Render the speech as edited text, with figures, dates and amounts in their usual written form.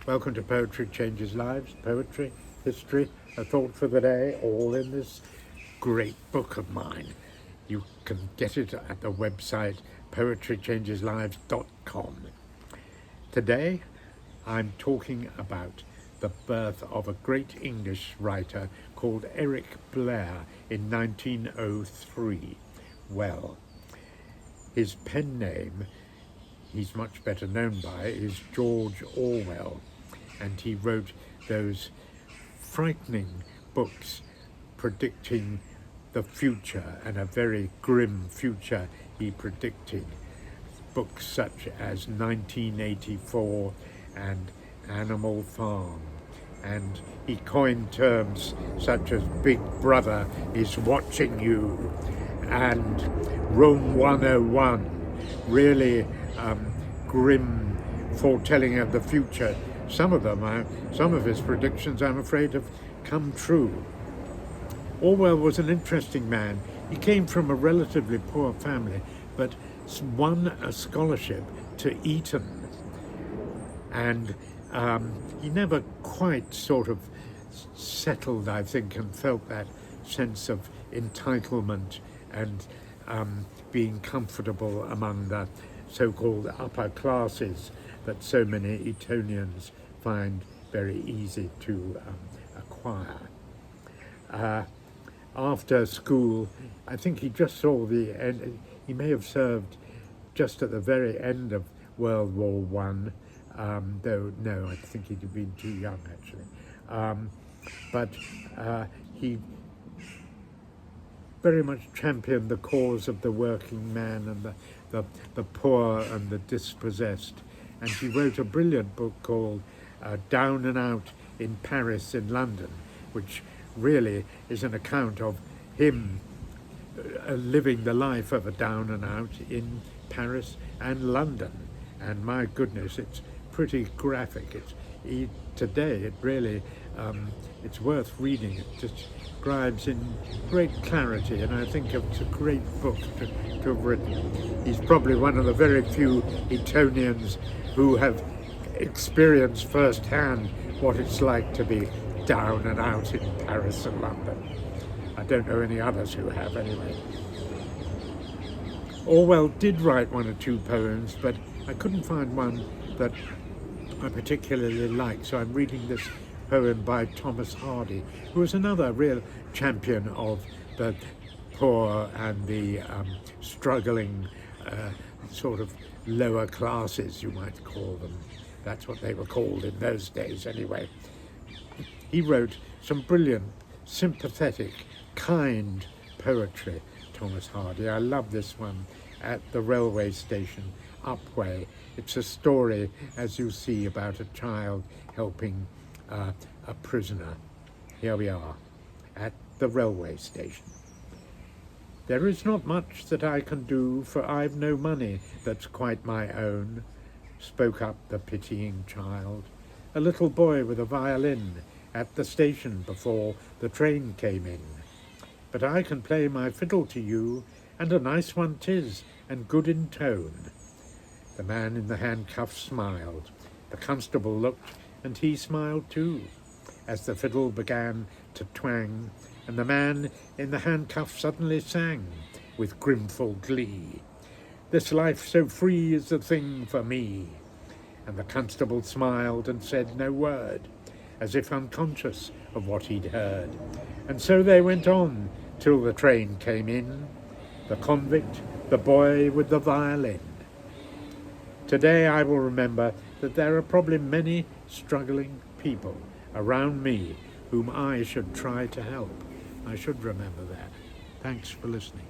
Welcome to Poetry Changes Lives, poetry, history, a thought for the day, all in this great book of mine. You can get it at the website poetrychangeslives.com. Today I'm talking about the birth of a great English writer called Eric Blair in 1903. Well, his pen name he's much better known by is George Orwell, and he wrote those frightening books predicting the future, and a very grim future he predicted. Books such as 1984 and Animal Farm, and he coined terms such as Big Brother is watching you and Room 101, really grim foretelling of the future. Some of his predictions, I'm afraid, have come true. Orwell was an interesting man. He came from a relatively poor family, but won a scholarship to Eton, and he never quite sort of settled, I think, and felt that sense of entitlement and being comfortable among the so-called upper classes that so many Etonians find very easy to acquire. After school, I think he just saw the end. He may have served just at the very end of World War One, though no, I think he'd have been too young actually. But he very much championed the cause of the working man and the poor and the dispossessed. And he wrote a brilliant book called Down and Out in Paris in London, which really is an account of him living the life of a down and out in Paris and London. And my goodness, it's pretty graphic. Today it really, it's worth reading. It describes in great clarity, and I think it's a great book to have written. He's probably one of the very few Etonians who have experienced firsthand what it's like to be down and out in Paris and London. I don't know any others who have anyway. Orwell did write one or two poems, but I couldn't find one that I particularly like, so I'm reading this poem by Thomas Hardy, who was another real champion of the poor and the struggling sort of lower classes, you might call them. That's what they were called in those days anyway. He wrote some brilliant, sympathetic, kind poetry, Thomas Hardy. I love this one, At the Railway Station, Upways. It's a story, as you see, about a child helping a prisoner. Here we are, at the railway station. There is not much that I can do, for I've no money that's quite my own, spoke up the pitying child, a little boy with a violin at the station before the train came in. But I can play my fiddle to you, and a nice one 'tis, and good in tone. The man in the handcuffs smiled. The constable looked, and he smiled too, as the fiddle began to twang, and the man in the handcuffs suddenly sang, with grimful glee, "This life so free is the thing for me." And the constable smiled and said no word, as if unconscious of what he'd heard. And so they went on till the train came in, the convict, the boy with the violin. Today I will remember that there are probably many struggling people around me whom I should try to help. I should remember that. Thanks for listening.